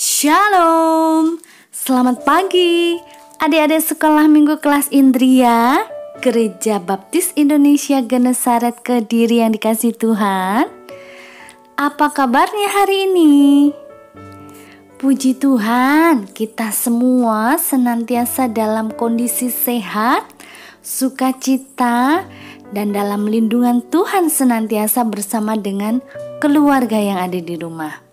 Shalom, selamat pagi adik-adik sekolah minggu kelas Indria Gereja Baptis Indonesia Genesaret Kediri yang dikasihi Tuhan. Apa kabarnya hari ini? Puji Tuhan, kita semua senantiasa dalam kondisi sehat, sukacita, dan dalam lindungan Tuhan senantiasa bersama dengan keluarga yang ada di rumah.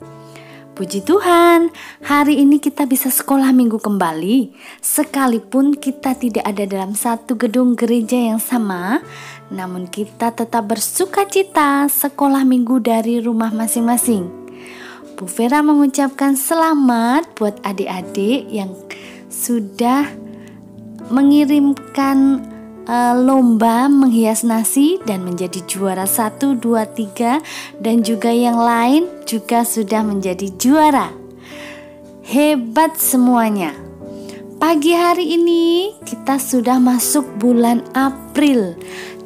Puji Tuhan, hari ini kita bisa sekolah minggu kembali. Sekalipun kita tidak ada dalam satu gedung gereja yang sama, namun kita tetap bersukacita sekolah minggu dari rumah masing-masing. Bu Vera mengucapkan selamat buat adik-adik yang sudah mengirimkan lomba menghias nasi dan menjadi juara 1, 2, 3, dan juga yang lain juga sudah menjadi juara. Hebat semuanya. Pagi hari ini kita sudah masuk bulan April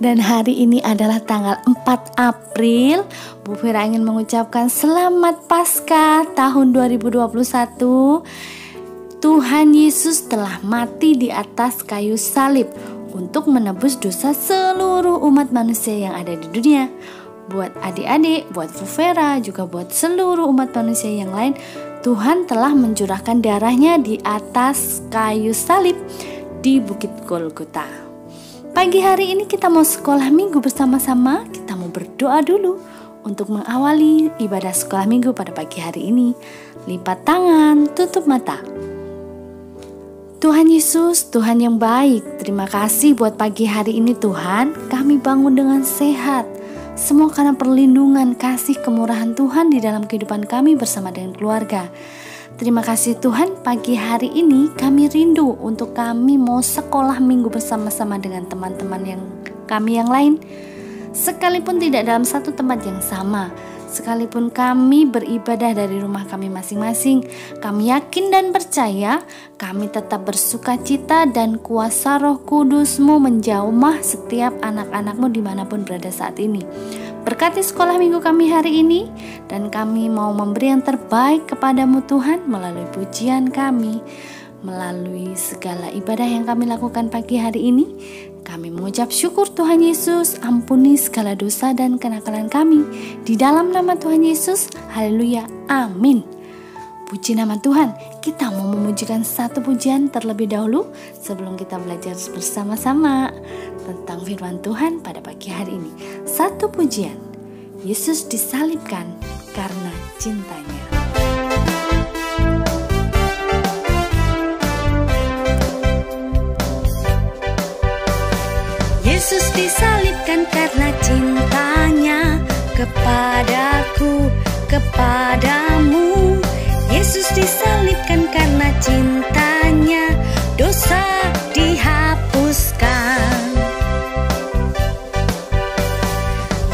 dan hari ini adalah tanggal 4 April. Bu Vera ingin mengucapkan selamat Paskah tahun 2021. Tuhan Yesus telah mati di atas kayu salib untuk menebus dosa seluruh umat manusia yang ada di dunia. Buat adik-adik, buat Bu Vera, juga buat seluruh umat manusia yang lain, Tuhan telah mencurahkan darahnya di atas kayu salib di Bukit Golgota. Pagi hari ini kita mau sekolah minggu bersama-sama. Kita mau berdoa dulu untuk mengawali ibadah sekolah minggu pada pagi hari ini. Lipat tangan, tutup mata. Tuhan Yesus, Tuhan yang baik, terima kasih buat pagi hari ini Tuhan. Kami bangun dengan sehat. Semua karena perlindungan, kasih, kemurahan Tuhan di dalam kehidupan kami bersama dengan keluarga. Terima kasih Tuhan, pagi hari ini kami rindu untuk kami mau sekolah minggu bersama-sama dengan teman-teman kami yang lain. Sekalipun tidak dalam satu tempat yang sama, sekalipun kami beribadah dari rumah kami masing-masing, kami yakin dan percaya kami tetap bersukacita dan kuasa Roh Kudus-Mu menjamah setiap anak-anak-Mu dimanapun berada saat ini. Berkati sekolah minggu kami hari ini, dan kami mau memberi yang terbaik kepadamu Tuhan melalui pujian kami, melalui segala ibadah yang kami lakukan pagi hari ini. Kami mengucap syukur Tuhan Yesus, ampuni segala dosa dan kenakalan kami. Di dalam nama Tuhan Yesus, haleluya, amin. Puji nama Tuhan. Kita mau memujikan satu pujian terlebih dahulu sebelum kita belajar bersama-sama tentang firman Tuhan pada pagi hari ini. Satu pujian, Yesus disalibkan karena cintanya. Yesus disalibkan karena cintanya kepadaku, kepadamu. Yesus disalibkan karena cintanya, dosa dihapuskan.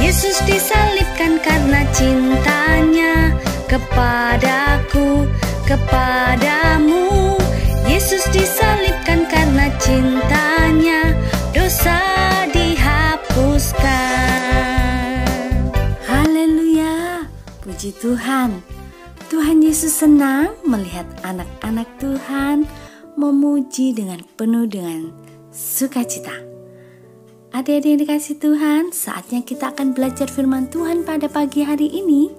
Yesus disalibkan karena cintanya kepadaku, kepadamu. Yesus disalibkan karena cintanya, dosa dihapuskan. Haleluya, puji Tuhan. Tuhan Yesus senang melihat anak-anak Tuhan memuji dengan penuh dengan sukacita. Adik-adik yang dikasihi Tuhan, saatnya kita akan belajar firman Tuhan pada pagi hari ini.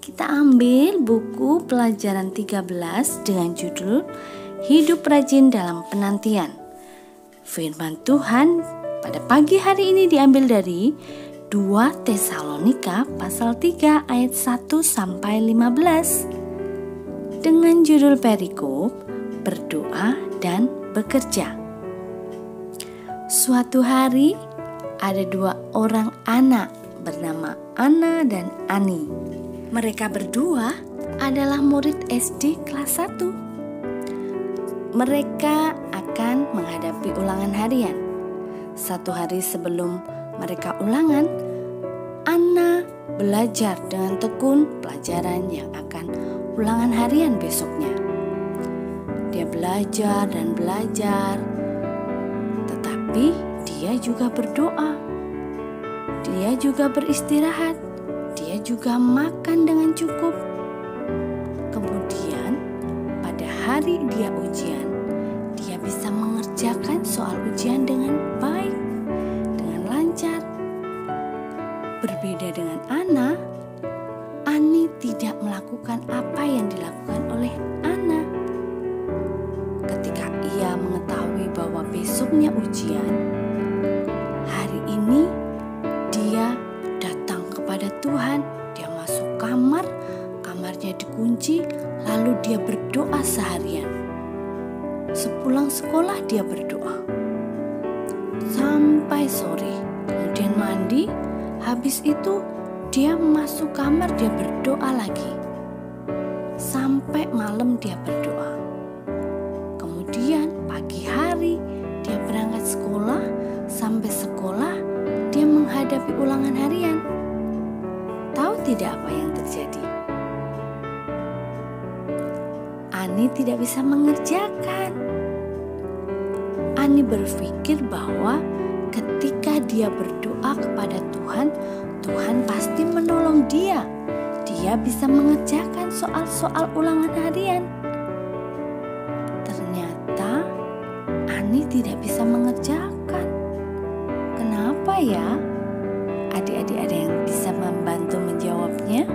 Kita ambil buku pelajaran 13 dengan judul Hidup Rajin dalam Penantian. Firman Tuhan pada pagi hari ini diambil dari 2 Tesalonika pasal 3 ayat 1 sampai 15 dengan judul perikop berdoa dan bekerja. Suatu hari ada 2 orang anak bernama Ana dan Ani. Mereka berdua adalah murid SD kelas 1. Mereka akan menghadapi ulangan harian. Satu hari sebelum mereka ulangan, Anna belajar dengan tekun pelajaran yang akan ulangan harian besoknya. Dia belajar dan belajar, tetapi dia juga berdoa. Dia juga beristirahat. Dia juga makan dengan cukup. Kemudian hari dia ujian, dia bisa mengerjakan soal ujian dengan baik, dengan lancar. Berbeda dengan Ana, Ani tidak melakukan apa yang dilakukan oleh Ana. Ketika ia mengetahui bahwa besoknya ujian, hari ini dia datang kepada Tuhan. Dia masuk kamar, kamarnya dikunci, lalu dia berdoa seharian. Sepulang sekolah dia berdoa sampai sore, kemudian mandi. Habis itu dia masuk kamar, dia berdoa lagi sampai malam dia berdoa. Kemudian pagi hari dia berangkat sekolah, sampai sekolah dia menghadapi ulangan harian. Tahu tidak apa yang terjadi? Ani tidak bisa mengerjakan. Ani berpikir bahwa ketika dia berdoa kepada Tuhan, Tuhan pasti menolong dia. Dia bisa mengerjakan soal-soal ulangan harian. Ternyata Ani tidak bisa mengerjakan. Kenapa ya? Adik-adik ada yang bisa membantu menjawabnya?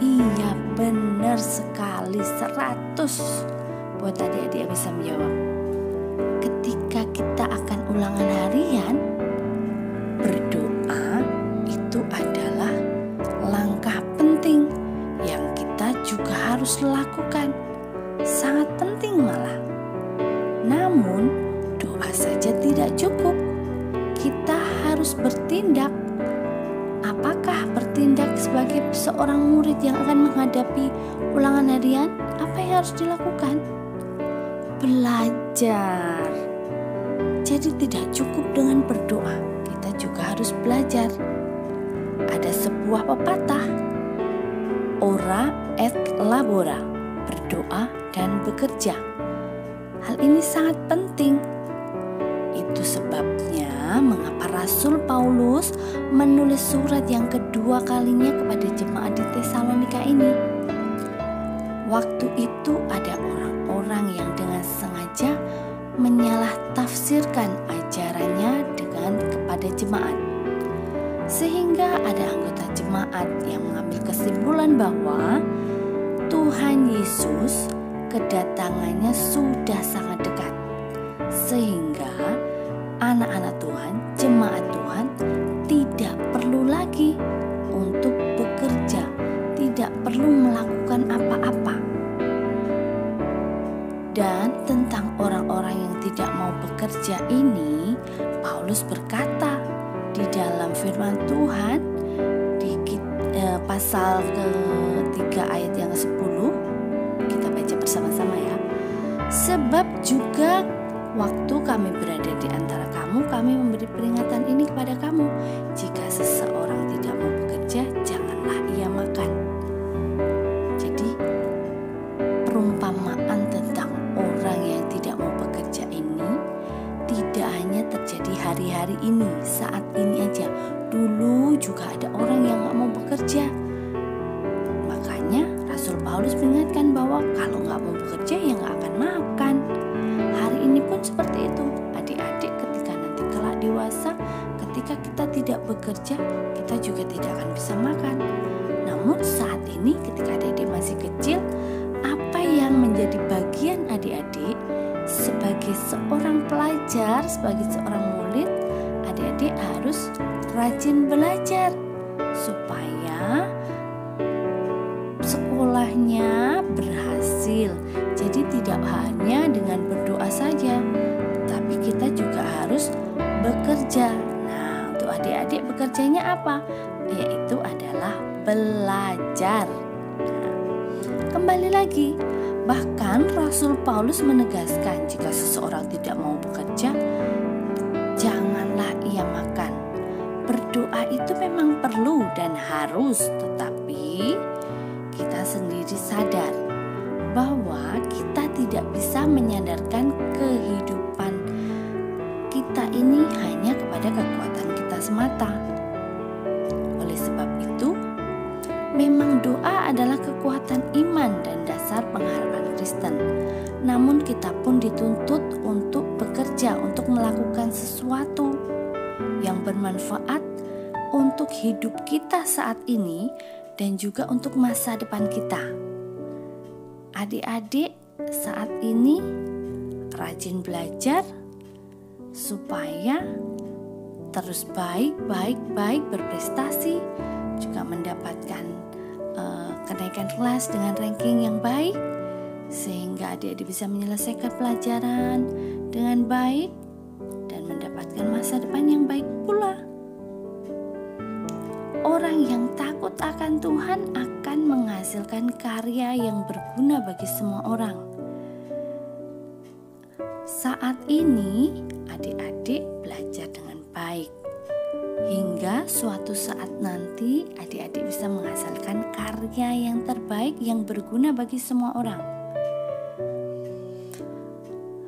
Iya, benar sekali, 100 buat adik-adik yang bisa menjawab. Ketika kita akan ulangan harian, berdoa itu adalah langkah penting yang kita juga harus lakukan. Sangat penting malah. Namun, doa saja tidak cukup. Kita harus bertindak. Apakah bertindak sebagai seorang murid yang akan menghadapi ulangan harian? Apa yang harus dilakukan? Belajar. Jadi tidak cukup dengan berdoa, kita juga harus belajar. Ada sebuah pepatah, ora et labora, berdoa dan bekerja. Hal ini sangat penting. Itu sebabnya mengapa Rasul Paulus menulis surat yang kedua kalinya kepada jemaat di Tesalonika ini. Waktu itu ada orang-orang yang dengan sengaja menyalah tafsirkan ajarannya dengan kepada jemaat. Sehingga ada anggota jemaat yang mengambil kesimpulan bahwa Tuhan Yesus kedatangannya sudah sangat dekat. Sehingga anak-anak Tuhan, jemaat Tuhan tidak perlu lagi untuk bekerja, tidak perlu melakukan apa-apa. Dan tentang orang-orang yang tidak mau bekerja ini, Paulus berkata di dalam firman Tuhan di pasal ke-3 ayat yang ke-10. Kita baca bersama-sama ya. Sebab juga waktu kami berada di antara kamu, kami memberi peringatan ini kepada kamu. Jika seseorang tidak mau bekerja, janganlah ia makan. Jadi perumpamaan tentang orang yang tidak mau bekerja ini tidak hanya terjadi hari-hari ini, saat ini aja. Dulu juga ada orang yang gak mau bekerja. Makanya Rasul Paulus mengingatkan bahwa kalau gak mau bekerja ya gak akan makan. Hari ini pun seperti itu. Adik-adik ketika nanti kelak dewasa, ketika kita tidak bekerja, kita juga tidak akan bisa makan. Namun saat ini ketika adik-adik masih kecil, apa yang menjadi bagian adik-adik sebagai seorang pelajar, sebagai seorang murid, adik-adik harus rajin belajar supaya sekolahnya berhasil. Jadi tidak hanya dengan berdoa saja, tapi kita juga harus bekerja. Nah, untuk adik-adik bekerjanya apa? Yaitu adalah belajar. Kembali lagi, bahkan Rasul Paulus menegaskan jika seseorang tidak mau bekerja, janganlah ia makan. Berdoa itu memang perlu dan harus, tetapi kita sendiri sadar bahwa kita tidak bisa menyandarkan kehidupan kita ini hanya kepada kekuatan kita semata. Oleh sebab itu, memang doa adalah kekuatan iman dan dasar dituntut untuk bekerja, untuk melakukan sesuatu yang bermanfaat untuk hidup kita saat ini dan juga untuk masa depan kita. Adik-adik saat ini rajin belajar supaya terus baik berprestasi, juga mendapatkan kenaikan kelas dengan ranking yang baik, sehingga adik-adik bisa menyelesaikan pelajaran dengan baik dan mendapatkan masa depan yang baik pula. Orang yang takut akan Tuhan akan menghasilkan karya yang berguna bagi semua orang. Saat ini adik-adik belajar dengan baik, hingga suatu saat nanti adik-adik bisa menghasilkan karya yang terbaik yang berguna bagi semua orang.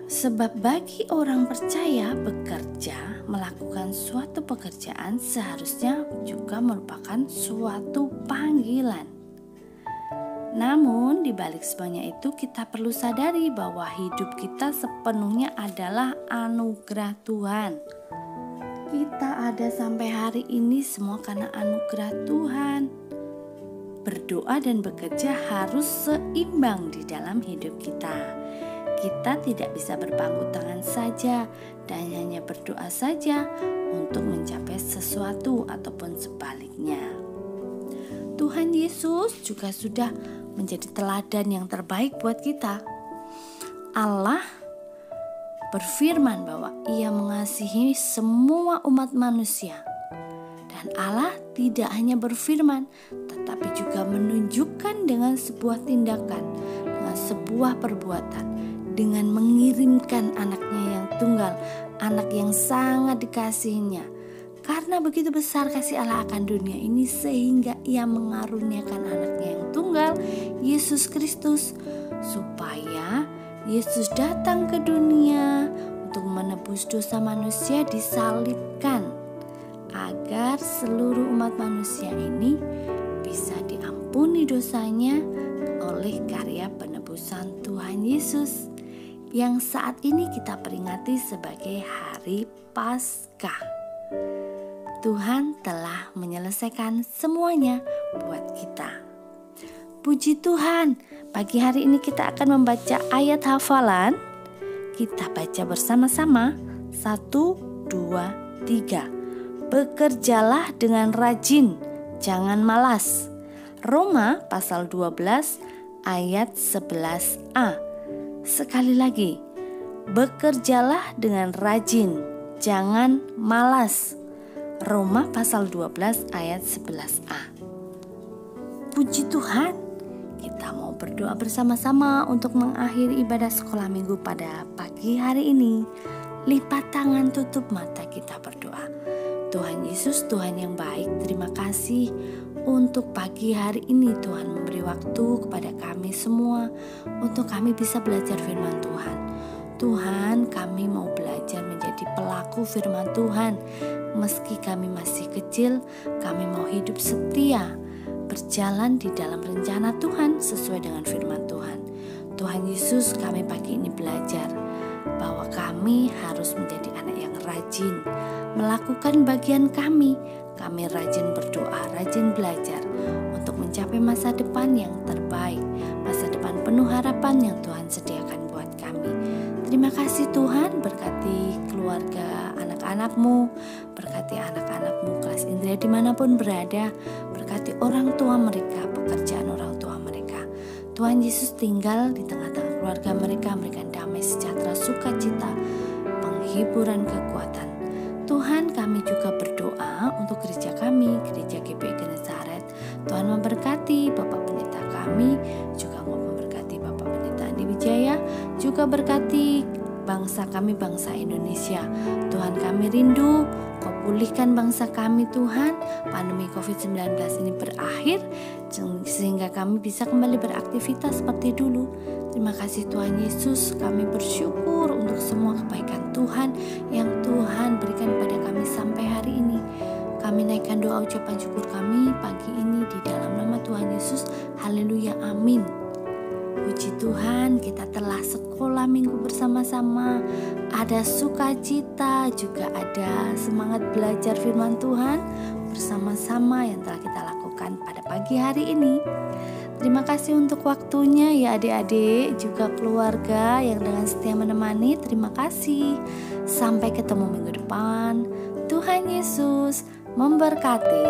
Sebab bagi orang percaya, bekerja, melakukan suatu pekerjaan seharusnya juga merupakan suatu panggilan. Namun di balik semuanya itu kita perlu sadari bahwa hidup kita sepenuhnya adalah anugerah Tuhan. Kita ada sampai hari ini semua karena anugerah Tuhan. Berdoa dan bekerja harus seimbang di dalam hidup kita. Kita tidak bisa berpangku tangan saja dan hanya berdoa saja untuk mencapai sesuatu ataupun sebaliknya. Tuhan Yesus juga sudah menjadi teladan yang terbaik buat kita. Allah berfirman bahwa Ia mengasihi semua umat manusia. Dan Allah tidak hanya berfirman, tetapi juga menunjukkan dengan sebuah tindakan, dengan sebuah perbuatan, dengan mengirimkan anaknya yang tunggal, anak yang sangat dikasihinya. Karena begitu besar kasih Allah akan dunia ini, sehingga Ia mengaruniakan anaknya yang tunggal, Yesus Kristus, supaya Yesus datang ke dunia untuk menebus dosa manusia, disalibkan, agar seluruh umat manusia ini bisa diampuni dosanya oleh karya penebusan Tuhan Yesus, yang saat ini kita peringati sebagai Hari Paskah. Tuhan telah menyelesaikan semuanya buat kita. Puji Tuhan, pagi hari ini kita akan membaca ayat hafalan. Kita baca bersama-sama. 1, 2, 3. Bekerjalah dengan rajin, jangan malas. Roma pasal 12 ayat 11a. Sekali lagi, bekerjalah dengan rajin, jangan malas. Roma pasal 12 ayat 11a. Puji Tuhan, kita mau berdoa bersama-sama untuk mengakhiri ibadah sekolah minggu pada pagi hari ini. Lipat tangan, tutup mata, kita berdoa. Tuhan Yesus, Tuhan yang baik, terima kasih untuk pagi hari ini. Tuhan memberi waktu kepada kami semua untuk kami bisa belajar firman Tuhan. Tuhan, kami mau belajar menjadi pelaku firman Tuhan. Meski kami masih kecil, kami mau hidup setia, berjalan di dalam rencana Tuhan sesuai dengan firman Tuhan. Tuhan Yesus, kami pagi ini belajar bahwa kami harus menjadi anak yang rajin, melakukan bagian kami. Kami rajin berdoa, rajin belajar untuk mencapai masa depan yang terbaik, masa depan penuh harapan yang Tuhan sediakan buat kami. Terima kasih Tuhan, berkati keluarga anak-anakmu, berkati anak-anakmu kelas Indria dimanapun berada, berkati orang tua mereka, pekerjaan orang tua mereka. Tuhan Yesus tinggal di tengah-tengah keluarga mereka, memberikan damai, sejahtera, sukacita, penghiburan, kekuatan. Tuhan, kami juga berdoa untuk gereja kami, gereja GPI Genesaret. Tuhan memberkati Bapak Pendeta kami, juga mau memberkati Bapak Pendeta Andi Wijaya, juga berkati bangsa kami, bangsa Indonesia. Tuhan, kami rindu Kau pulihkan bangsa kami Tuhan. Pandemi COVID-19 ini berakhir sehingga kami bisa kembali beraktivitas seperti dulu. Terima kasih Tuhan Yesus, kami bersyukur untuk semua kebaikan Tuhan yang Tuhan berikan kepada kami sampai hari ini. Kami naikkan doa ucapan syukur kami pagi ini di dalam nama Tuhan Yesus. Haleluya, amin. Puji Tuhan, kita telah sekolah minggu bersama-sama. Ada sukacita, juga ada semangat belajar firman Tuhan bersama-sama yang telah kita lakukan pada pagi hari ini. Terima kasih untuk waktunya ya adik-adik, juga keluarga yang dengan setia menemani. Terima kasih. Sampai ketemu minggu depan. Tuhan Yesus memberkati.